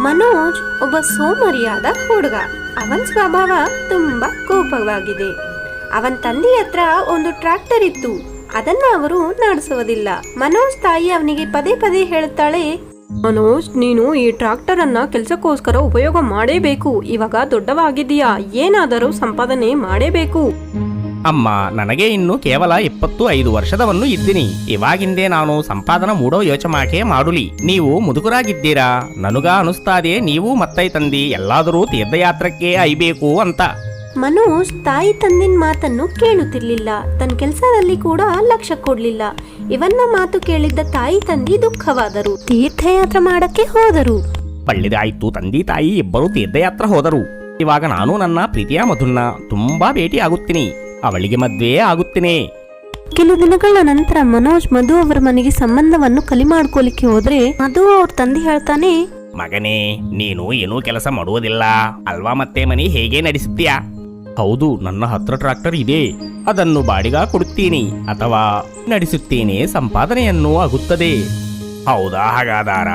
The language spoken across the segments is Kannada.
ಮನೋಜ್ ಒಬ್ಬ ಸೋಮರಿಯಾದ ಹುಡುಗ. ಅವನ ಸ್ವಭಾವ ತುಂಬಾ ಕೋಪವಾಗಿದೆ. ಅವನ ತಂದೆ ಹತ್ರ ಒಂದು ಟ್ರ್ಯಾಕ್ಟರ್ ಇತ್ತು, ಅದನ್ನ ಅವರು ನಡೆಸುವುದಿಲ್ಲ. ಮನೋಜ್ ತಾಯಿ ಅವನಿಗೆ ಪದೇ ಪದೇ ಹೇಳುತ್ತಾಳೆ, ಮನೋಜ್, ನೀನು ಈ ಟ್ರ್ಯಾಕ್ಟರ್ ಅನ್ನ ಕೆಲಸಕ್ಕೋಸ್ಕರ ಉಪಯೋಗ ಮಾಡೇಬೇಕು. ಇವಾಗ ದೊಡ್ಡವಾಗಿದೆಯಾ, ಏನಾದರೂ ಸಂಪಾದನೆ ಮಾಡೇಬೇಕು. ಅಮ್ಮ, ನನಗೆ ಇನ್ನು ಕೇವಲ 25 ವರ್ಷದವನು ಇದ್ದೀನಿ. ಇವಾಗಿಂದೇ ನಾನು ಸಂಪಾದನ ಮೂಡೋ ಯೋಚನೆ ಮಾಡುಲಿ. ನೀವು ಮುದುಕರಾಗಿದ್ದೀರಾ. ನನಗ ಅನಿಸ್ತಾದೆ ನೀವು ಮತ್ತೈ ತಂದಿ ಎಲ್ಲಾದರೂ ತೀರ್ಥಯಾತ್ರಕ್ಕೆ ಅಯ್ಬೇಕು ಅಂತ. ಮನೋಜ್ ತಾಯಿ ತಂದಿನ ಮಾತನ್ನು ಕೇಳುತ್ತಿರ್ಲಿಲ್ಲ. ತನ್ನ ಕೆಲಸದಲ್ಲಿ ಕೂಡ ಲಕ್ಷ್ಯ ಕೊಡ್ಲಿಲ್ಲ. ಇವನ್ನ ಮಾತು ಕೇಳಿದ್ದ ತಾಯಿ ತಂದಿ ದುಃಖವಾದರು. ತೀರ್ಥಯಾತ್ರೆ ಮಾಡಕ್ಕೆ ಹೋದರು. ಒಳ್ಳೆದಾಯ್ತು, ತಂದೆ ತಾಯಿ ಇಬ್ಬರು ತೀರ್ಥಯಾತ್ರೆ ಹೋದರು. ಇವಾಗ ನಾನು ನನ್ನ ಪ್ರೀತಿಯ ಮಧುನ್ನ ತುಂಬಾ ಭೇಟಿ ಆಗುತ್ತೀನಿ. ಅವಳಿಗೆ ಮದ್ವೆ ಆಗುತ್ತೇನೆ. ಕೆಲವು ದಿನಗಳ ನಂತರ ಮನೋಜ್ ಮಧು ಅವರ ಮನೆಗೆ ಸಂಬಂಧವನ್ನು ಕಲಿ ಮಾಡ್ಕೊಲಿಕ್ಕೆ ಹೋದ್ರೆ ಮಧು ಅವ್ರ ತಂದೆ ಹೇಳ್ತಾನೆ, ಮಗನೇ, ನೀನು ಏನೂ ಕೆಲಸ ಮಾಡುವುದಿಲ್ಲ ಅಲ್ವಾ, ಮತ್ತೆ ಮನೆ ಹೇಗೆ ನಡೆಸುತ್ತೀಯಾ? ಹೌದು, ನನ್ನ ಹತ್ರ ಟ್ರ್ಯಾಕ್ಟರ್ ಇದೆ, ಅದನ್ನು ಬಾಡಿಗೆ ಕೊಡುತ್ತೀನಿ ಅಥವಾ ನಡೆಸುತ್ತೇನೆ, ಸಂಪಾದನೆಯನ್ನು ಆಗುತ್ತದೆ. ಹೌದಾ? ಹಾಗಾದಾರ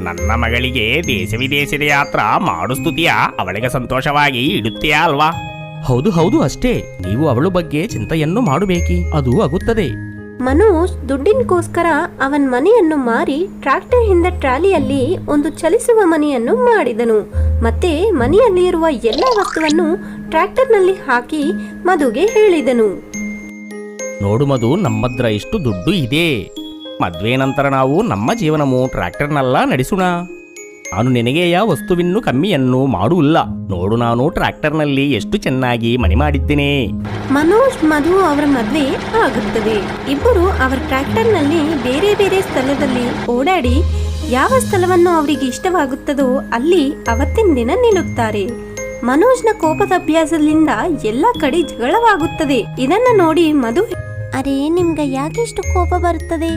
ನನ್ನ ಮಗಳಿಗೆ ದೇಶ ವಿದೇಶದ ಯಾತ್ರಾ ಮಾಡಿಸ್ತುತ್ತೀಯಾ? ಅವಳಿಗೆ ಸಂತೋಷವಾಗಿ ಇಡುತ್ತೀಯಾ ಅಲ್ವಾ? ಹೌದು ಹೌದು, ಅಷ್ಟೇ. ನೀವು ಅವಳ ಬಗ್ಗೆ ಚಿಂತೆಯನ್ನು ಮಾಡಬೇಕಿ, ಅದು ಆಗುತ್ತದೆ. ಮನೋಜ್ ದುಡ್ಡಿನಗೋಸ್ಕರ ಅವನ ಮನೆಯನ್ನು ಮಾರಿ ಟ್ರ್ಯಾಕ್ಟರ್ ಹಿಂದ ಟ್ರಾಲಿಯಲ್ಲಿ ಒಂದು ಚಲಿಸುವ ಮನೆಯನ್ನು ಮಾಡಿದನು. ಮತ್ತೆ ಮನೆಯಲ್ಲಿ ಇರುವ ಎಲ್ಲ ವಸ್ತುವನ್ನು ಟ್ರ್ಯಾಕ್ಟರ್ನಲ್ಲಿ ಹಾಕಿ ಮಧುಗೆ ಹೇಳಿದನು, ನೋಡು ಮಧು, ನಮ್ಮದ್ರ ಇಷ್ಟು ದುಡ್ಡು ಇದೆ. ಮದ್ವೆ ನಂತರ ನಾವು ನಮ್ಮ ಜೀವನವು ಟ್ರ್ಯಾಕ್ಟರ್ನೆಲ್ಲ ನಡೆಸೋಣ. ನಾನು ನಿನಗೆ ಯಾವ ವಸ್ತುವಿನ್ನು ಕಮ್ಮಿಯನ್ನು ಮಾಡುವುದಿಲ್ಲ. ನೋಡು, ನಾನು ಟ್ರ್ಯಾಕ್ಟರ್ನಲ್ಲಿ ಎಷ್ಟು ಚೆನ್ನಾಗಿ ಮನೆ ಮಾಡಿದ್ದೇನೆ. ಮನೋಜ್ ಮಧು ಅವರ ಮದ್ವೆ ಆಗುತ್ತದೆ. ಇಬ್ಬರು ಅವರ ಟ್ರ್ಯಾಕ್ಟರ್ನಲ್ಲಿ ಬೇರೆ ಬೇರೆ ಸ್ಥಳದಲ್ಲಿ ಓಡಾಡಿ ಯಾವ ಸ್ಥಳವನ್ನು ಅವರಿಗೆ ಇಷ್ಟವಾಗುತ್ತದೋ ಅಲ್ಲಿ ಅವತ್ತಿನ ದಿನ ನಿಲ್ಲುತ್ತಾರೆ. ಮನೋಜ್ನ ಕೋಪದ ಅಭ್ಯಾಸದಿಂದ ಎಲ್ಲ ಕಡೆ ಜಗಳವಾಗುತ್ತದೆ. ಇದನ್ನ ನೋಡಿ ಮಧು, ಅರೇ, ನಿಮ್ಗೆ ಯಾಕೆ ಇಷ್ಟು ಕೋಪ ಬರುತ್ತದೆ?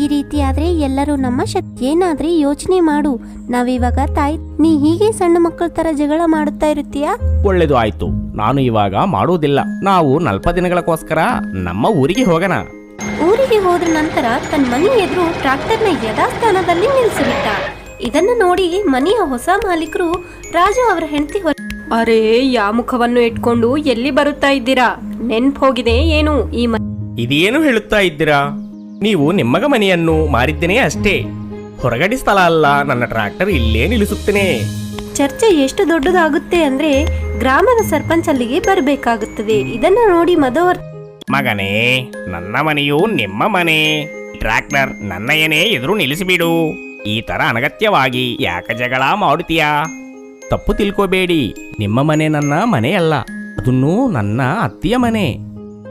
ಈ ರೀತಿ ಆದ್ರೆ ಎಲ್ಲರೂ ನಮ್ಮ ಶಕ್ತಿ. ಏನಾದ್ರೆ ಯೋಚನೆ ಮಾಡು. ನಾವಿವಾಗ ತಾಯಿ, ನೀ ಹೀಗೆ ಸಣ್ಣ ಮಕ್ಕಳ ತರ ಜಗಳ ಮಾಡುತ್ತಾ ಇರುತ್ತೀಯಾ? ಒಳ್ಳೇದು ಆಯ್ತು, ನಾನು ಇವಾಗ ಮಾಡುವುದಿಲ್ಲ. ನಾವು 40 ದಿನಗಳಕ್ಕೋಸ್ಕರ ನಮ್ಮ ಊರಿಗೆ ಹೋಗೋಣ. ಊರಿಗೆ ಹೋದ್ರ ನಂತರ ತನ್ನ ಮನೆ ಎದುರು ಟ್ರ್ಯಾಕ್ಟರ್ನ ಯಥಾಸ್ಥಾನದಲ್ಲಿ ನಿಲ್ಲಿಸಿಬಿಟ್ಟ. ಇದನ್ನು ನೋಡಿ ಮನೆಯ ಹೊಸ ಮಾಲೀಕರು ರಾಜು ಅವರ ಹೆಂಡತಿ ಅರೇ, ಯಾ ಮುಖವನ್ನು ಇಟ್ಕೊಂಡು ಎಲ್ಲಿ ಬರುತ್ತಾ ಇದ್ದೀರಾ? ನೆನ್ಪು ಹೋಗಿದೆ ಏನು ಈ ಇದೇನು ಹೇಳುತ್ತಾ ಇದ್ದೀರಾ? ನೀವು ನಿಮ್ಮಗ ಮನೆಯನ್ನು ಮಾರಿದ್ದೇನೆ ಅಷ್ಟೇ. ಹೊರಗಡೆ ಸ್ಥಳ ಅಲ್ಲ, ನನ್ನ ಟ್ರ್ಯಾಕ್ಟರ್ ಇಲ್ಲೇ ನಿಲ್ಲಿಸುತ್ತೇನೆ. ಚರ್ಚೆ ಎಷ್ಟು ದೊಡ್ಡದಾಗುತ್ತೆ ಅಂದ್ರೆ ಗ್ರಾಮದ ಸರ್ಪಂಚ್ ಅಲ್ಲಿಗೆ ಬರಬೇಕಾಗುತ್ತದೆ. ಇದನ್ನ ನೋಡಿ ಮಧುವರ್, ಮಗನೇ, ನನ್ನ ಮನೆಯು ನಿಮ್ಮ ಮನೆ. ಟ್ರ್ಯಾಕ್ಟರ್ ನನ್ನ ಏನೇ ಎದುರು ನಿಲ್ಲಿಸಿಬಿಡು. ಈ ತರ ಅನಗತ್ಯವಾಗಿ ಯಾಕೆ ಜಗಳ ಮಾಡುತ್ತೀಯಾ? ತಪ್ಪು ತಿಳ್ಕೋಬೇಡಿ, ನಿಮ್ಮ ಮನೆ ನನ್ನ ಮನೆಯಲ್ಲ, ಅದನ್ನು ನನ್ನ ಅತ್ತಿಯ ಮನೆ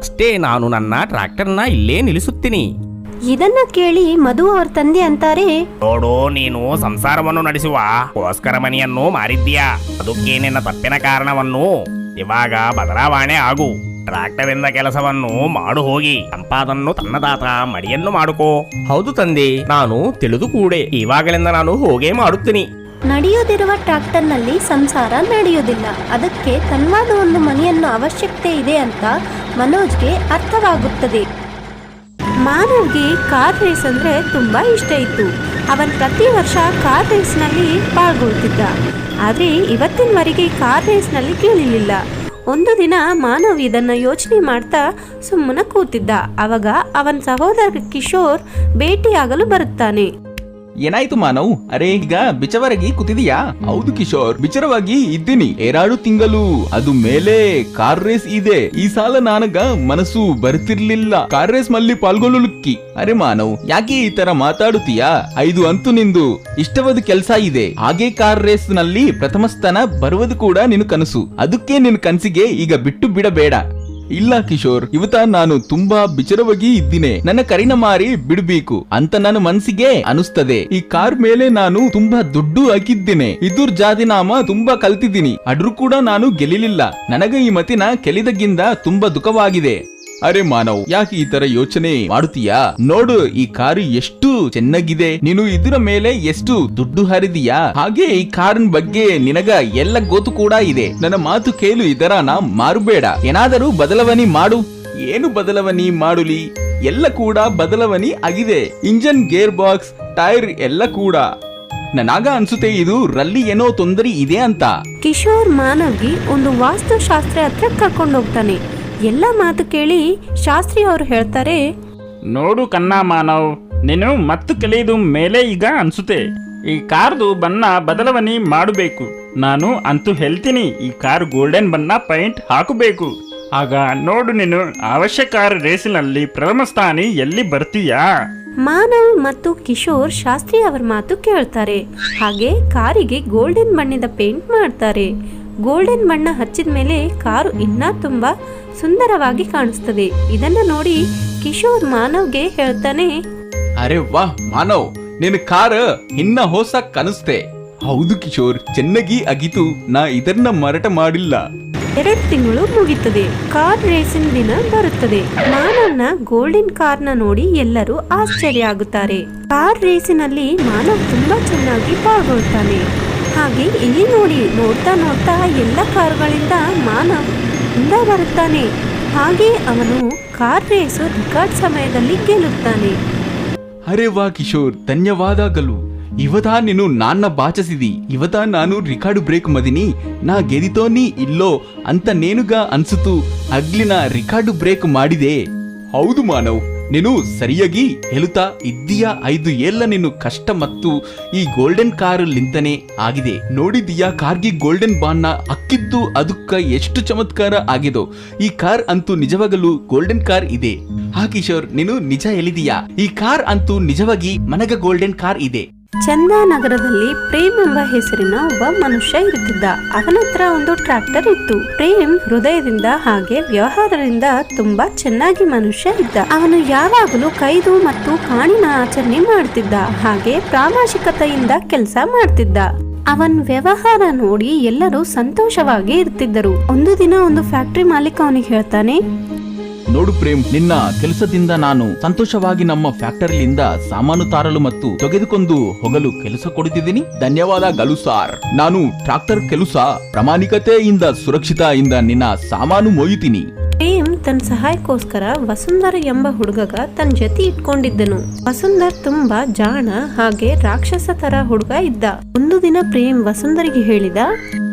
ಅಷ್ಟೇ. ನಾನು ನನ್ನ ಟ್ರ್ಯಾಕ್ಟರ್ನ ಇಲ್ಲೇ ನಿಲ್ಲಿಸುತ್ತೀನಿ. ಇದನ್ನ ಕೇಳಿ ಮಧು ಅವ್ರ ತಂದೆ ಅಂತಾರೆ, ನೋಡು, ನೀನು ಸಂಸಾರವನ್ನು ನಡೆಸುವಗೋಸ್ಕರ ಮನೆಯನ್ನು ಮಾರಿದ್ದೀಯಾ. ಅದಕ್ಕೆ ನಿನ್ನ ತಪ್ಪಿನ ಕಾರಣವನ್ನು ಇವಾಗ ಬದಲಾವಣೆ ಆಗು. ಟ್ರ್ಯಾಕ್ಟರ್ ಇಂದ ಕೆಲಸವನ್ನು ಮಾಡು ಹೋಗಿ. ಸಂಪಾದನ್ನು ತನ್ನದಾತ ಮಡಿಯನ್ನು ಮಾಡುಕೋ. ಹೌದು ತಂದೆ, ನಾನು ತಿಳಿದು ಕೂಡೆ. ಇವಾಗಲಿಂದ ನಾನು ಹೋಗೇ ಮಾಡುತ್ತೀನಿ. ನಡೆಯುವುದಿರುವ ಟ್ರ್ಯಾಕ್ಟರ್ನಲ್ಲಿ ಸಂಸಾರ ನಡೆಯುವುದಿಲ್ಲ. ಅದಕ್ಕೆ ತನ್ವಾದ ಒಂದು ಮನೆಯನ್ನು ಅವಶ್ಯಕತೆ ಇದೆ ಅಂತ ಮನೋಜ್ಗೆ ಅರ್ಥವಾಗುತ್ತದೆ. ಮಾನವ್ಗೆ ಕಾರ್ ರೇಸ್ ಅಂದ್ರೆ ತುಂಬಾ ಇಷ್ಟ ಇತ್ತು. ಅವನ್ ಪ್ರತಿ ವರ್ಷ ಕಾರ್ ರೇಸ್ನಲ್ಲಿ ಪಾಲ್ಗೊಳ್ತಿದ್ದ. ಆದ್ರೆ ಇವತ್ತಿನವರೆಗೆ ಕಾರ್ ರೇಸ್ನಲ್ಲಿ ಕೇಳಲಿಲ್ಲ. ಒಂದು ದಿನ ಮಾನವ್ ಇದನ್ನ ಯೋಚನೆ ಮಾಡ್ತಾ ಸುಮ್ಮನೆ ಕೂತಿದ್ದ. ಅವಾಗ ಅವನ ಸಹೋದರ ಕಿಶೋರ್ ಭೇಟಿಯಾಗಲು ಬರುತ್ತಾನೆ. ಏನಾಯ್ತು ಮಾನವ್? ಅರೆ, ಈಗ ಬಿಚವರಾಗಿ ಕೂತಿದೀಯಾ? ಹೌದು ಕಿಶೋರ್, ಬಿಚರವಾಗಿ ಇದ್ದೀನಿ. 2 ತಿಂಗಳು ಅದು ಮೇಲೆ ಕಾರ್ ರೇಸ್ ಇದೆ. ಈ ಸಾಲ ನನಗ ಮನಸ್ಸು ಬರ್ತಿರ್ಲಿಲ್ಲ ಕಾರ್ ರೇಸ್ ನಲ್ಲಿ ಪಾಲ್ಗೊಳ್ಳಲಿಕ್ಕೆ. ಅರೆ ಮಾನವ್, ಯಾಕೆ ಈ ತರ ಮಾತಾಡುತ್ತೀಯಾ? 5 ಅಂತೂ ನಿಂದು ಇಷ್ಟವಾದ ಕೆಲಸ ಇದೆ. ಹಾಗೆ ಕಾರ್ ರೇಸ್ ನಲ್ಲಿ ಪ್ರಥಮ ಸ್ಥಾನ ಬರುವುದು ಕೂಡ ನಿನ್ನ ಕನಸು. ಅದಕ್ಕೆ ನಿನ್ನ ಕನಸಿಗೆ ಈಗ ಬಿಟ್ಟು ಬಿಡಬೇಡ. ಇಲ್ಲ ಕಿಶೋರ್, ಇವತ್ತ ನಾನು ತುಂಬಾ ಬಿಚರವಾಗಿ ಇದ್ದೀನಿ. ನನ್ನ ಕರಿನ ಮಾರಿ ಬಿಡಬೇಕು ಅಂತ ನನ್ನ ಮನಸ್ಸಿಗೆ ಅನಿಸ್ತದೆ. ಈ ಕಾರ್ ಮೇಲೆ ನಾನು ತುಂಬಾ ದುಡ್ಡು ಹಾಕಿದ್ದೇನೆ. ಇದ್ರ ಜಾದಿನಾಮ ತುಂಬಾ ಕಲ್ತಿದ್ದೀನಿ. ಆದ್ರೂ ಕೂಡ ನಾನು ಗೆಲ್ಲಿಲ್ಲ. ನನಗೆ ಈ ಮತಿನ ಕೆಲಿದಗಿಂದ ತುಂಬಾ ದುಃಖವಾಗಿದೆ. ಅರೆ ಮಾನವ್, ಯಾಕೆ ಈ ತರ ಯೋಚನೆ ಮಾಡುತ್ತೀಯಾ? ನೋಡು, ಈ ಕಾರು ಎಷ್ಟು ಚೆನ್ನಾಗಿದೆ. ನೀನು ಇದರ ಮೇಲೆ ಎಷ್ಟು ದುಡ್ಡು ಹರಿದೀಯಾ. ಹಾಗೆ ಈ ಕಾರಿನ ಬಗ್ಗೆ ನಿನಗ ಎಲ್ಲ ಗೊತ್ತು ಕೂಡ ಇದೆ. ನನ್ನ ಮಾತು ಕೇಳು, ಇದರ ನಾ ಮಾರುಬೇಡ. ಏನಾದರೂ ಬದಲಾವಣೆ ಮಾಡು. ಏನು ಬದಲಾವಣೆ ಮಾಡುಲಿ? ಎಲ್ಲ ಕೂಡ ಬದಲಾವಣೆ ಆಗಿದೆ. ಇಂಜನ್, ಗೇರ್ ಬಾಕ್ಸ್, ಟೈರ್ ಎಲ್ಲ ಕೂಡ. ನನಗ ಅನ್ಸುತ್ತೆ ಇದು ರಲ್ಲಿ ಏನೋ ತೊಂದರೆ ಇದೆ ಅಂತ. ಕಿಶೋರ್ ಮಾನವ್ಗೆ ಒಂದು ವಾಸ್ತುಶಾಸ್ತ್ರಿ ಹತ್ರ ಕರ್ಕೊಂಡು ಹೋಗ್ತಾನೆ. ಎಲ್ಲ ಮಾತು ಕೇಳಿ ಶಾಸ್ತ್ರಿ ಅವರು ಹೇಳ್ತಾರೆ, ನೋಡು ಕನ್ನ ಮಾನವ್, ನೀನು ಮತ್ತು ಕಲಿಯುವುದು ಮೇಲೆ ಈಗ ಅನ್ಸುತ್ತೆ. ಈ ಕಾರ್ದು ಬಣ್ಣ ಬದಲಾವಣೆ ಮಾಡಬೇಕು. ನಾನು ಅಂತೂ ಹೇಳ್ತೀನಿ, ಈ ಕಾರ್ ಗೋಲ್ಡನ್ ಬಣ್ಣ ಪೈಂಟ್ ಹಾಕಬೇಕು. ಆಗ ನೋಡು, ನೀನು ಅವಶ್ಯಕ ರೇಸಿನಲ್ಲಿ ಪ್ರಥಮ ಸ್ಥಾನ ಎಲ್ಲಿ ಬರ್ತೀಯಾ? ಮಾನವ್ ಮತ್ತು ಕಿಶೋರ್ ಶಾಸ್ತ್ರಿ ಅವರ ಮಾತು ಕೇಳ್ತಾರೆ. ಹಾಗೆ ಕಾರಿಗೆ ಗೋಲ್ಡನ್ ಬಣ್ಣದ ಪೇಂಟ್ ಮಾಡ್ತಾರೆ. ಗೋಲ್ಡನ್ ಬಣ್ಣ ಹಚ್ಚಿದ ಮೇಲೆ ಕಾರು ಇನ್ನೂ ತುಂಬಾ ಸುಂದರವಾಗಿ ಕಾಣಿಸ್ತದೆ. ಇದನ್ನ ನೋಡಿ ಕಿಶೋರ್ ಮಾನವ್ಗೆ ಹೇಳ್ತಾನೆ, ಅರೆ ವಾಹ್ ಮಾನವ್, ನಿನ್ನ ಕಾರ್ ಇನ್ನ ಹೊಸ ಕನಸ್ತೆ. ಹೌದು ಕಿಶೋರ್, ಚೆನ್ನಾಗಿ ಆಗಿತು. ನಾ ಇದನ್ನ ಮಾರಾಟ ಮಾಡಿಲ್ಲ. 2 ತಿಂಗಳು ಮುಗಿತದೆ. ಕಾರ್ ರೇಸಿನ ದಿನ ಬರುತ್ತದೆ. ಮಾನವ್ನ ಗೋಲ್ಡನ್ ಕಾರ್ನ ನೋಡಿ ಎಲ್ಲರೂ ಆಶ್ಚರ್ಯ ಆಗುತ್ತಾರೆ. ಕಾರ್ ರೇಸಿನಲ್ಲಿ ಮಾನವ್ ತುಂಬಾ ಚೆನ್ನಾಗಿ ಪಾಲ್ಗೊಳ್ತಾನೆ. ಹಾಗೆ ಇಲ್ಲಿ ನೋಡಿ, ನೋಡ್ತಾ ನೋಡ್ತಾ ಎಲ್ಲ ಕಾರುಗಳಿಂದ ಮಾನವ್ ಮುಂದೆ ಬರುತ್ತಾನೆ. ಹಾಗೆ ಅವನು ಕಾರ್ ರೇಸು ರೆಕಾರ್ಡ್ ಸಮಯದಲ್ಲಿ ಗೆಲ್ಲುತ್ತಾನೆ. ಅರೆ ವಾ ಕಿಶೋರ್, ಧನ್ಯವಾದಗಳು. ಇವತ್ತ ನೀನು ನಾನ್ನ ಬಾಚಿಸಿದಿ. ಇವತ್ತ ನಾನು ರಿಕಾರ್ಡ್ ಬ್ರೇಕ್ ಮದಿನಿ. ನಾ ಗೆದಿತೋನಿ ಇಲ್ಲೋ ಅಂತ ನೇನುಗ ಅನ್ಸುತ್ತು. ಅಗ್ಲಿನ ರಿಕಾರ್ಡ್ ಬ್ರೇಕ್ ಮಾಡಿದೆ. ಹೌದು ಮಾನವ್, ನೀನು ಸರಿಯಾಗಿ ಹೇಳುತ್ತಾ ಇದ್ದೀಯಾ. 5 ಏಳ ನೀನು ಕಷ್ಟ ಮತ್ತು ಈ ಗೋಲ್ಡನ್ ಕಾರ್ ಲಿಂತನೆ ಆಗಿದೆ. ನೋಡಿದೀಯಾ ಕಾರ್ಗೆ ಗೋಲ್ಡನ್ ಬಾಣ್ಣ ಅಕ್ಕಿದ್ದು ಅದಕ್ಕ ಎಷ್ಟು ಚಮತ್ಕಾರ ಆಗಿದೋ. ಈ ಕಾರ್ ಅಂತೂ ನಿಜವಾಗಲೂ ಗೋಲ್ಡನ್ ಕಾರ್ ಇದೆ. ಹಾ ಕಿಶೋರ್, ನೀನು ನಿಜ ಹೇಳಿದೀಯಾ. ಈ ಕಾರ್ ಅಂತೂ ನಿಜವಾಗಿ ಮನಗ ಗೋಲ್ಡನ್ ಕಾರ್ ಇದೆ. ಚಂದಾನಗರದಲ್ಲಿ ಪ್ರೇಮ್ ಎಂಬ ಹೆಸರಿನ ಒಬ್ಬ ಮನುಷ್ಯ ಇರುತ್ತಿದ್ದ. ಅವನ ಹತ್ರ ಒಂದು ಟ್ರ್ಯಾಕ್ಟರ್ ಇತ್ತು. ಪ್ರೇಮ್ ಹೃದಯದಿಂದ ಹಾಗೆ ವ್ಯವಹಾರದಿಂದ ತುಂಬಾ ಚೆನ್ನಾಗಿ ಮನುಷ್ಯ ಇದ್ದ. ಅವನು ಯಾವಾಗಲೂ ಕೈದು ಮತ್ತು ಕಾಣಿನ ಆಚರಣೆ ಮಾಡ್ತಿದ್ದ. ಹಾಗೆ ಪ್ರಾಮಾಣಿಕತೆಯಿಂದ ಕೆಲಸ ಮಾಡ್ತಿದ್ದ. ಅವನ್ ವ್ಯವಹಾರ ನೋಡಿ ಎಲ್ಲರೂ ಸಂತೋಷವಾಗಿ ಇರ್ತಿದ್ದರು. ಒಂದು ದಿನ ಒಂದು ಫ್ಯಾಕ್ಟರಿ ಮಾಲೀಕ ಅವನಿಗೆ ಹೇಳ್ತಾನೆ, ನೋಡು ಪ್ರೇಮ್, ನಿನ್ನ ಕೆಲಸದಿಂದ ನಾನು ಸಂತೋಷವಾಗಿ ನಮ್ಮ ಫ್ಯಾಕ್ಟರಿಯಿಂದ ಸಾಮಾನು ತಾರಲು ಮತ್ತು ತೆಗೆದುಕೊಂಡು ಹೋಗಲು ಕೆಲಸ ಕೊಡುತ್ತಿದ್ದೀನಿ. ಧನ್ಯವಾದಗಳು ಸಾರ್. ನಾನು ಟ್ರಾಕ್ಟರ್ ಕೆಲಸ ಪ್ರಾಮಾಣಿಕತೆಯಿಂದ ಸುರಕ್ಷಿತೆಯಿಂದ ನಿನ್ನ ಸಾಮಾನು ಮೊಯ್ಯುತ್ತೀನಿ. ಪ್ರೇಮ್ ತನ್ನ ಸಹಾಯಕ್ಕೋಸ್ಕರ ವಸುಂಧರ ಎಂಬ ಹುಡುಗಗ ತನ್ನ ಜೊತೆ ಇಟ್ಕೊಂಡಿದ್ದನು. ವಸುಂಧರ್ ತುಂಬಾ ಜಾಣ ಹಾಗೆ ರಾಕ್ಷಸ ತರ ಹುಡುಗ ಇದ್ದ. ಒಂದು ದಿನ ಪ್ರೇಮ್ ವಸುಂಧರಿಗೆ ಹೇಳಿದ,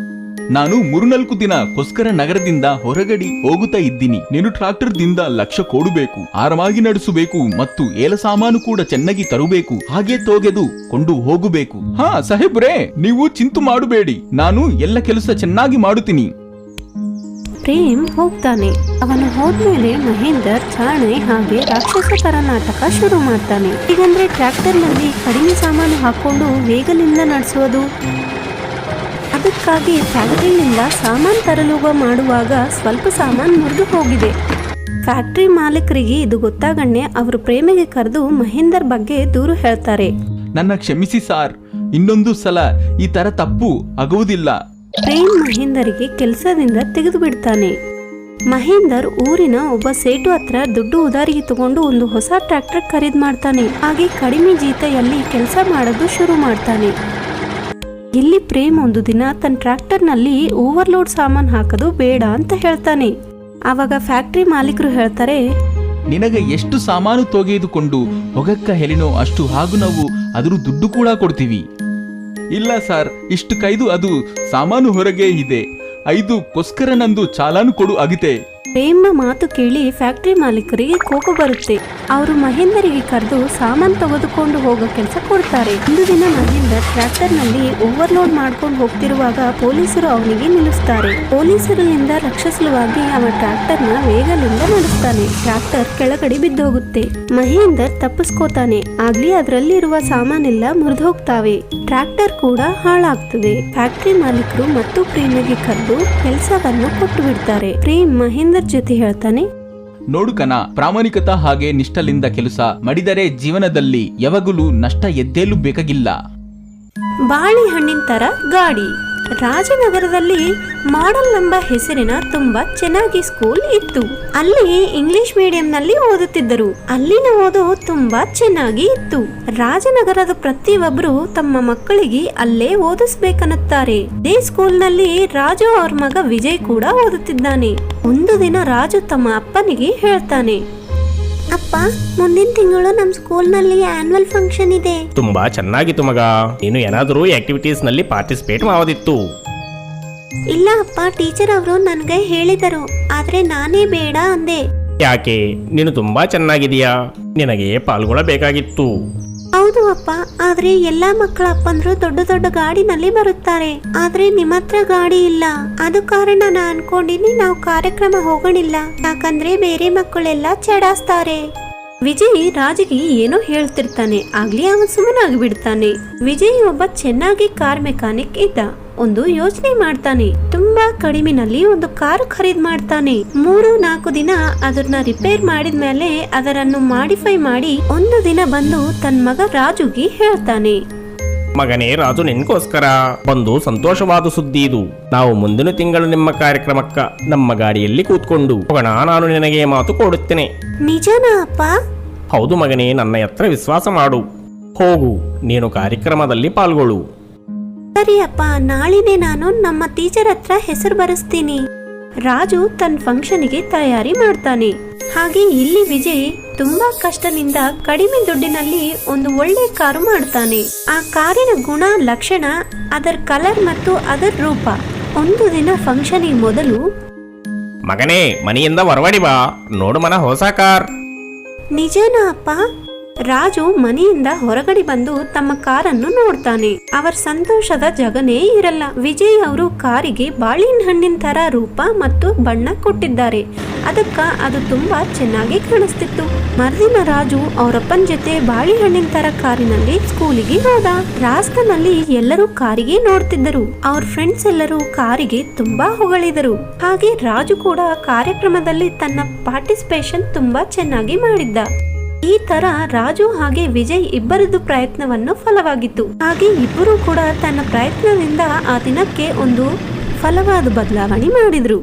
ನಾನು 3-4 ದಿನಕ್ಕೋಸ್ಕರ ನಗರದಿಂದ ಹೊರಗಡೆ ಹೋಗುತ್ತಾ ಇದ್ದೀನಿ. ನೀನು ಟ್ರಾಕ್ಟರ್ ದಿಂದ ಲಕ್ಷ್ಯ ಕೊಡಬೇಕು, ಆರಾಮಾಗಿ ನಡೆಸಬೇಕು ಮತ್ತು ಏಲ ಸಾಮಾನು ಕೂಡ ಚೆನ್ನಾಗಿ ತರಬೇಕು. ಹಾಗೆ ತೊಗೆದು ಕೊಂಡು ಹೋಗಬೇಕು. ಹಾ ಸಾಹೇಬ್ರೇ, ನೀವು ಚಿಂತೆ ಮಾಡಬೇಡಿ, ನಾನು ಎಲ್ಲ ಕೆಲಸ ಚೆನ್ನಾಗಿ ಮಾಡುತ್ತೀನಿ. ಪ್ರೇಮ್ ಹೋಗ್ತಾನೆ. ಅವನು ಹೋದ್ಮೇಲೆ ಮಹೇಂದರ್ ಚಾಣೆ ಹಾಗೆ ರಾಕ್ಷಸ ತರ ನಾಟಕ ಶುರು ಮಾಡ್ತಾನೆ. ಹೀಗಂದ್ರೆ ಟ್ರ್ಯಾಕ್ಟರ್ ನಲ್ಲಿ ಕಡಿಮೆ ಸಾಮಾನು ಹಾಕೊಂಡು ವೇಗದಿಂದ ನಡೆಸೋದು. ಅದಕ್ಕಾಗಿ ಫ್ಯಾಕ್ಟರಿಯಿಂದ ಸಾಮಾನು ತರಲು ಮಾಡುವಾಗ ಸ್ವಲ್ಪ ಸಾಮಾನು ಮುರಿದು ಹೋಗಿದೆ. ಫ್ಯಾಕ್ಟರಿ ಮಾಲೀಕರಿಗೆ ಇದು ಗೊತ್ತಾಗಣ್ಣೆ ಅವರು ಪ್ರೇಮಿಗೆ ಕರೆದು ಮಹೇಂದರ್ ಬಗ್ಗೆ ದೂರು ಹೇಳ್ತಾರೆ. ನನ್ನ ಕ್ಷಮಿಸಿ ಸಾರ್, ಇನ್ನೊಂದು ಸಲ ಈ ತರ ತಪ್ಪು ಆಗುವುದಿಲ್ಲ. ಪ್ರೇಮ್ ಮಹೇಂದರಿಗೆ ಕೆಲಸದಿಂದ ತೆಗೆದು ಬಿಡ್ತಾನೆ. ಮಹೇಂದರ್ ಊರಿನ ಒಬ್ಬ ಸೇಟು ಹತ್ರ ದುಡ್ಡು ಉದಾರಿಗೆ ತಗೊಂಡು ಒಂದು ಹೊಸ ಟ್ರ್ಯಾಕ್ಟರ್ ಖರೀದಿ ಮಾಡ್ತಾನೆ. ಹಾಗೆ ಕಡಿಮೆ ಜೀತೆಯಲ್ಲಿ ಕೆಲಸ ಮಾಡೋದು ಶುರು ಮಾಡ್ತಾನೆ. ಇಲ್ಲಿ ಪ್ರೇಮ್ ಒಂದು ದಿನ ತನ್ನ ಟ್ರ್ಯಾಕ್ಟರ್ ನಲ್ಲಿ ಓವರ್ಲೋಡ್ ಸಾಮಾನು ಹಾಕೋದು ಬೇಡ ಅಂತ ಹೇಳ್ತಾನೆ. ಆವಾಗ ಫ್ಯಾಕ್ಟರಿ ಮಾಲೀಕರು ಹೇಳ್ತಾರೆ, ನಿನಗೆ ಎಷ್ಟು ಸಾಮಾನು ತೆಗೆದುಕೊಂಡು ಹೋಗಕ್ಕ ಹೇಳಿನೋ ಅಷ್ಟು ಹಾಗೂ ನಾವು ಅದ್ರ ದುಡ್ಡು ಕೂಡ ಕೊಡ್ತೀವಿ. ಇಲ್ಲ ಸರ್, ಇಷ್ಟು ಕೈದು ಅದು ಸಾಮಾನು ಹೊರಗೆ ಇದೆ. 5ಕ್ಕೋಸ್ಕರ ನಂದು ಚಾಲಾನು ಕೊಡು ಆಗಿದೆ. ಪ್ರೇಮ್ನ ಮಾತು ಕೇಳಿ ಫ್ಯಾಕ್ಟರಿ ಮಾಲೀಕರಿಗೆ ಕೋಪ ಬರುತ್ತೆ. ಅವರು ಮಹೇಂದರಿಗೆ ಕರೆದು ಸಾಮಾನು ತೆಗೆದುಕೊಂಡು ಹೋಗೋ ಕೆಲಸ ಕೊಡ್ತಾರೆ. ಒಂದು ದಿನ ಮಹೇಂದರ್ ಟ್ರ್ಯಾಕ್ಟರ್ ನಲ್ಲಿ ಓವರ್ಲೋಡ್ ಮಾಡ್ಕೊಂಡು ಹೋಗ್ತಿರುವಾಗ ಪೊಲೀಸರು ಅವನಿಗೆ ನಿಲ್ಲಿಸ್ತಾರೆ. ಪೊಲೀಸರಿಂದ ರಕ್ಷಿಸಲುವಾಗಿ ಅವನ ಟ್ರ್ಯಾಕ್ಟರ್ ನ ವೇಗದಿಂದ ನಡೆಸ್ತಾನೆ. ಟ್ರ್ಯಾಕ್ಟರ್ ಕೆಳಗಡೆ ಬಿದ್ದೋಗುತ್ತೆ. ಮಹೇಂದರ್ ತಪ್ಪಿಸ್ಕೋತಾನೆ. ಆಗ್ಲಿ ಅದರಲ್ಲಿರುವ ಸಾಮಾನೆಲ್ಲ ಮುರಿದು ಹೋಗ್ತಾವೆ. ಟ್ರ್ಯಾಕ್ಟರ್ ಕೂಡ ಹಾಳಾಗ್ತದೆ. ಫ್ಯಾಕ್ಟರಿ ಮಾಲೀಕರು ಮತ್ತು ಪ್ರೇಮಿಗೆ ಕರೆದು ಕೆಲಸವನ್ನು ಕೊಟ್ಟು ಬಿಡ್ತಾರೆ. ಪ್ರೇಮ್ ಮಹೇಂದರ್ ಜೊತೆ ಹೇಳ್ತಾನೆ, ನೋಡು ಕಣ, ಪ್ರಾಮಾಣಿಕತೆ ಹಾಗೆ ನಿಷ್ಠಲಿಂದ ಕೆಲಸ ಮಾಡಿದರೆ ಜೀವನದಲ್ಲಿ ಯಾವಾಗಲೂ ನಷ್ಟ ಎದ್ದೇಲು ಬೇಕಾಗಿಲ್ಲ. ಬಾಳೆಹಣ್ಣಿನ ತರ ಗಾಡಿ. ರಾಜನಗರದಲ್ಲಿ ಮಾಡೆಲ್ ಎಂಬ ಹೆಸರಿನ ತುಂಬಾ ಚೆನ್ನಾಗಿ ಸ್ಕೂಲ್ ಇತ್ತು. ಅಲ್ಲಿ ಇಂಗ್ಲಿಷ್ ಮೀಡಿಯಂ ನಲ್ಲಿ ಓದುತ್ತಿದ್ದರು. ಅಲ್ಲಿನ ಓದು ತುಂಬಾ ಚೆನ್ನಾಗಿ ಇತ್ತು. ರಾಜನಗರದ ಪ್ರತಿಯೊಬ್ಬರು ತಮ್ಮ ಮಕ್ಕಳಿಗೆ ಅಲ್ಲೇ ಓದಿಸ್ಬೇಕನ್ನುತ್ತಾರೆ. ಇದೇ ಸ್ಕೂಲ್ ನಲ್ಲಿ ರಾಜು ಅವ್ರ ಮಗ ವಿಜಯ್ ಕೂಡ ಓದುತ್ತಿದ್ದಾನೆ. ಒಂದು ದಿನ ರಾಜು ತಮ್ಮ ಅಪ್ಪನಿಗೆ ಹೇಳ್ತಾನೆ, ಅಪ್ಪ, ಮುಂದಿನ ತಿಂಗಳು ನಮ್ಮ ಸ್ಕೂಲ್ನಲ್ಲಿ ಆನ್ಯುವಲ್ ಫಂಕ್ಷನ್ ಇದೆ. ತುಂಬಾ ಚೆನ್ನಾಗಿತ್ತು ಮಗ. ನೀನು ಏನಾದರೂ ಆಕ್ಟಿವಿಟೀಸ್ ನಲ್ಲಿ ಪಾರ್ಟಿಸಿಪೇಟ್ ಮಾಡೋದಿತ್ತು. ಇಲ್ಲ ಅಪ್ಪ, ಟೀಚರ್ ಅವರು ನನಗೆ ಹೇಳಿದರು, ಆದ್ರೆ ನಾನೇ ಬೇಡ ಅಂದೆ. ಯಾಕೆ? ನೀನು ತುಂಬಾ ಚೆನ್ನಾಗಿದೀಯಾ, ನಿನಗೆ ಪಾಲ್ಗೊಳ್ಳಬೇಕಾಗಿತ್ತು. ಹೌದು ಅಪ್ಪ, ಆದ್ರೆ ಎಲ್ಲಾ ಮಕ್ಕಳ ಅಪ್ಪಂದ್ರು ದೊಡ್ಡ ದೊಡ್ಡ ಗಾಡಿನಲ್ಲಿ ಬರುತ್ತಾರೆ, ಆದ್ರೆ ನಿಮ್ಮ ಹತ್ರ ಗಾಡಿ ಇಲ್ಲ. ಅದು ಕಾರಣ ನಾ ಅನ್ಕೊಂಡಿನಿ ನಾವು ಕಾರ್ಯಕ್ರಮ ಹೋಗೋಣಿಲ್ಲ, ಯಾಕಂದ್ರೆ ಬೇರೆ ಮಕ್ಕಳೆಲ್ಲ ಚಡಾಸ್ತಾರೆ. ವಿಜಯ್ ರಾಜಿಗೆ ಏನೋ ಹೇಳ್ತಿರ್ತಾನೆ, ಆಗ್ಲಿ ಅವನು ಸುಮ್ಮನಾಗ್ಬಿಡ್ತಾನೆ. ವಿಜಯ್ ಒಬ್ಬ ಚೆನ್ನಾಗಿ ಕಾರ್ ಮೆಕ್ಯಾನಿಕ್ ಇದ್ದ. ಒಂದು ಯೋಚನೆ ಮಾಡ್ತಾನೆ, ತುಂಬಾ ಕಡಿಮೆನಲ್ಲಿ ಒಂದು ಕಾರು ಖರೀದ್ ಮಾಡ್ತಾನೆ. 3-4 ದಿನ ಅದನ್ನ ರಿಪೇರ್ ಮಾಡಿದ್ಮೇಲೆ ಅದರನ್ನು ಮಾಡಿಫೈ ಮಾಡಿ ಒಂದು ದಿನ ಬಂದು ತನ್ನ ಮಗ ರಾಜುಗೆ ಹೇಳ್ತಾನೆ, ಮಗನೇ ರಾಜು, ನಿನ್ಗೋಸ್ಕರ ಒಂದು ಸಂತೋಷವಾದ ಸುದ್ದಿ ಇದು. ನಾವು ಮುಂದಿನ ತಿಂಗಳು ನಿಮ್ಮ ಕಾರ್ಯಕ್ರಮಕ್ಕ ನಮ್ಮ ಗಾಡಿಯಲ್ಲಿ ಕೂತ್ಕೊಂಡು ಹೋಗೋಣ. ನಾನು ನಿನಗೆ ಮಾತು ಕೊಡುತ್ತೇನೆ. ನಿಜನಾ ಅಪ್ಪ? ಹೌದು ಮಗನೇ, ನನ್ನ ಹತ್ರ ವಿಶ್ವಾಸ ಮಾಡು. ಹೋಗು, ನೀನು ಕಾರ್ಯಕ್ರಮದಲ್ಲಿ ಪಾಲ್ಗೊಳ್ಳು. ಸರಿ ಅಪ್ಪ, ನಾಳಿನೇ ನಾನು ನಮ್ಮ ಟೀಚರ್ ಹತ್ರ ಹೆಸರು ಬರೆಸ್ತೀನಿ. ರಾಜು ತನ್ನ ಫಂಕ್ಷನ್ಗೆ ತಯಾರಿ ಮಾಡ್ತಾನೆ. ಹಾಗೆ ಇಲ್ಲಿ ವಿಜಯ್ ತುಂಬಾ ಕಷ್ಟದಿಂದ ಕಡಿಮೆ ದುಡ್ಡಿನಲ್ಲಿ ಒಂದು ಒಳ್ಳೆ ಕಾರು ಮಾಡ್ತಾನೆ. ಆ ಕಾರಿನ ಗುಣ ಲಕ್ಷಣ, ಅದರ ಕಲರ್ ಮತ್ತು ಅದರ ರೂಪ. ಒಂದು ದಿನ ಫಂಕ್ಷನ್ಗೆ ಮೊದಲು, ಮಗನೇ ಮನೆಯಿಂದ ಹೊರಗಡೆ ಬಾ, ನೋಡು ಮನ ಹೊಸ ಕಾರ್. ನಿಜನಾ ಅಪ್ಪ? ರಾಜು ಮನೆಯಿಂದ ಹೊರಗಡೆ ಬಂದು ತಮ್ಮ ಕಾರನ್ನು ನೋಡ್ತಾನೆ. ಅವರ ಸಂತೋಷದ ಜಗನೇ ಇರಲ್ಲ. ವಿಜಯ್ ಅವರು ಕಾರಿಗೆ ಬಾಳಿನ ಹಣ್ಣಿನ ತರ ರೂಪ ಮತ್ತು ಬಣ್ಣ ಕೊಟ್ಟಿದ್ದಾರೆ. ಅದಕ್ಕ ಅದು ತುಂಬಾ ಚೆನ್ನಾಗಿ ಕಾಣಿಸ್ತಿತ್ತು. ಮರುದಿನ ರಾಜು ಅವರಪ್ಪನ ಜೊತೆ ಬಾಳೆಹಣ್ಣಿನ ತರ ಕಾರಿನಲ್ಲಿ ಸ್ಕೂಲಿಗೆ ಹೋದ. ರಾಸ್ತಾನಲ್ಲಿ ಎಲ್ಲರೂ ಕಾರಿಗೆ ನೋಡ್ತಿದ್ದರು. ಅವ್ರ ಫ್ರೆಂಡ್ಸ್ ಎಲ್ಲರೂ ಕಾರಿಗೆ ತುಂಬಾ ಹೊಗಳಿದರು. ಹಾಗೆ ರಾಜು ಕೂಡ ಕಾರ್ಯಕ್ರಮದಲ್ಲಿ ತನ್ನ ಪಾರ್ಟಿಸಿಪೇಷನ್ ತುಂಬಾ ಚೆನ್ನಾಗಿ ಮಾಡಿದ್ದ. ಈ ತರ ರಾಜು ಹಾಗೆ ವಿಜಯ್ ಇಬ್ಬರದು ಪ್ರಯತ್ನವನ್ನು ಫಲವಾಗಿತ್ತು. ಹಾಗೆ ಇಬ್ಬರು ಕೂಡ ತನ್ನ ಪ್ರಯತ್ನದಿಂದ ಆ ದಿನಕ್ಕೆ ಒಂದು ಫಲವಾದ ಬದಲಾವಣೆ ಮಾಡಿದ್ರು.